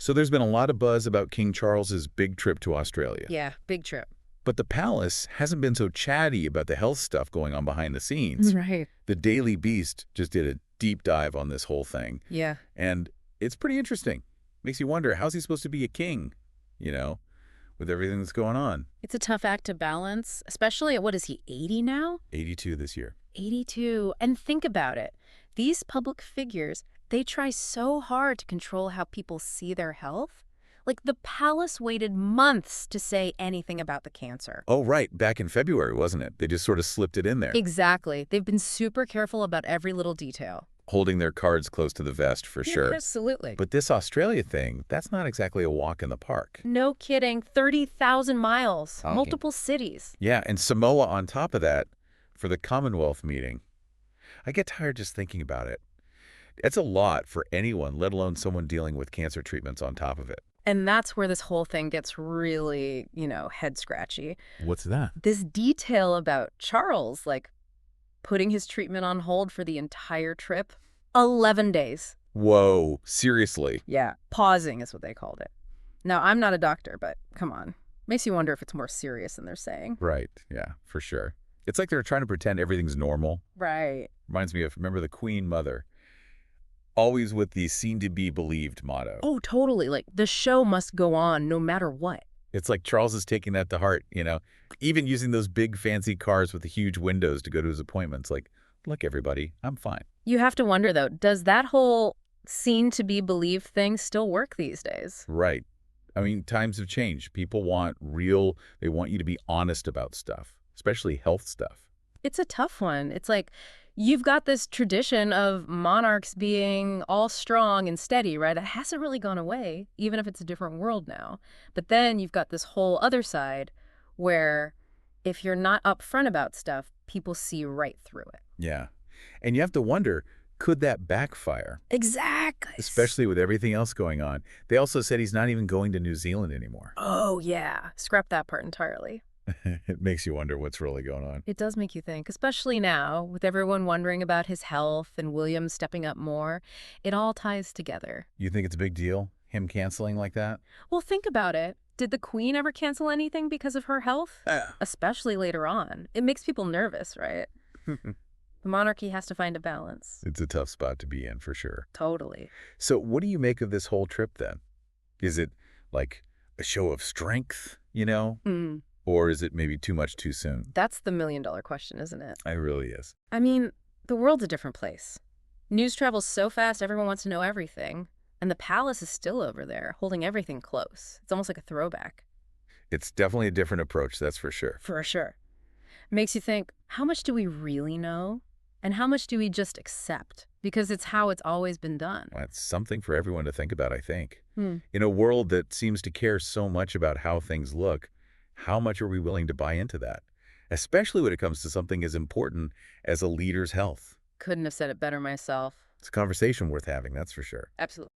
So there's been a lot of buzz about King Charles's big trip to Australia. Yeah, big trip. But the palace hasn't been so chatty about the health stuff going on behind the scenes. Right. The Daily Beast just did a deep dive on this whole thing. Yeah. And it's pretty interesting. Makes you wonder, how's he supposed to be a king, with everything that's going on? It's a tough act to balance, especially at, what is he, 80 now? 82 this year. 82. And think about it. These public figures, they try so hard to control how people see their health. Like, the palace waited months to say anything about the cancer. Oh, right. Back in February, wasn't it? They just sort of slipped it in there. Exactly. They've been super careful about every little detail. Holding their cards close to the vest, for sure. Absolutely. But this Australia thing, that's not exactly a walk in the park. No kidding. 30,000 miles. Okay. Multiple cities. Yeah, and Samoa on top of that for the Commonwealth meeting. I get tired just thinking about it. It's a lot for anyone, let alone someone dealing with cancer treatments on top of it. And that's where this whole thing gets really, head-scratchy. What's that? This detail about Charles, like, putting his treatment on hold for the entire trip. 11 days. Whoa, seriously? Yeah, pausing is what they called it. Now, I'm not a doctor, but come on. Makes you wonder if it's more serious than they're saying. Right, yeah, for sure. It's like they're trying to pretend everything's normal. Right. Reminds me of, remember the Queen Mother? Always with the seen-to-be-believed motto. Oh, totally. Like, the show must go on no matter what. It's like Charles is taking that to heart, Even using those big fancy cars with the huge windows to go to his appointments. Like, look, everybody, I'm fine. You have to wonder, though, does that whole seen-to-be-believed thing still work these days? Right. I mean, times have changed. People want they want you to be honest about stuff, especially health stuff. It's a tough one. It's like, you've got this tradition of monarchs being all strong and steady, right? It hasn't really gone away, even if it's a different world now. But then you've got this whole other side where if you're not upfront about stuff, people see right through it. Yeah. And you have to wonder, could that backfire? Exactly. Especially with everything else going on. They also said he's not even going to New Zealand anymore. Oh, yeah. Scrap that part entirely. It makes you wonder what's really going on. It does make you think, especially now, with everyone wondering about his health and William stepping up more. It all ties together. You think it's a big deal, him canceling like that? Well, think about it. Did the Queen ever cancel anything because of her health? Especially later on. It makes people nervous, right? The monarchy has to find a balance. It's a tough spot to be in, for sure. Totally. So what do you make of this whole trip, then? Is it like a show of strength, Or is it maybe too much too soon? That's the million-dollar question, isn't it? It really is. I mean, the world's a different place. News travels so fast, everyone wants to know everything. And the palace is still over there, holding everything close. It's almost like a throwback. It's definitely a different approach, that's for sure. For sure. Makes you think, how much do we really know? And how much do we just accept? Because it's how it's always been done. That's something for everyone to think about, I think. In a world that seems to care so much about how things look, how much are we willing to buy into that? Especially when it comes to something as important as a leader's health. Couldn't have said it better myself. It's a conversation worth having, that's for sure. Absolutely.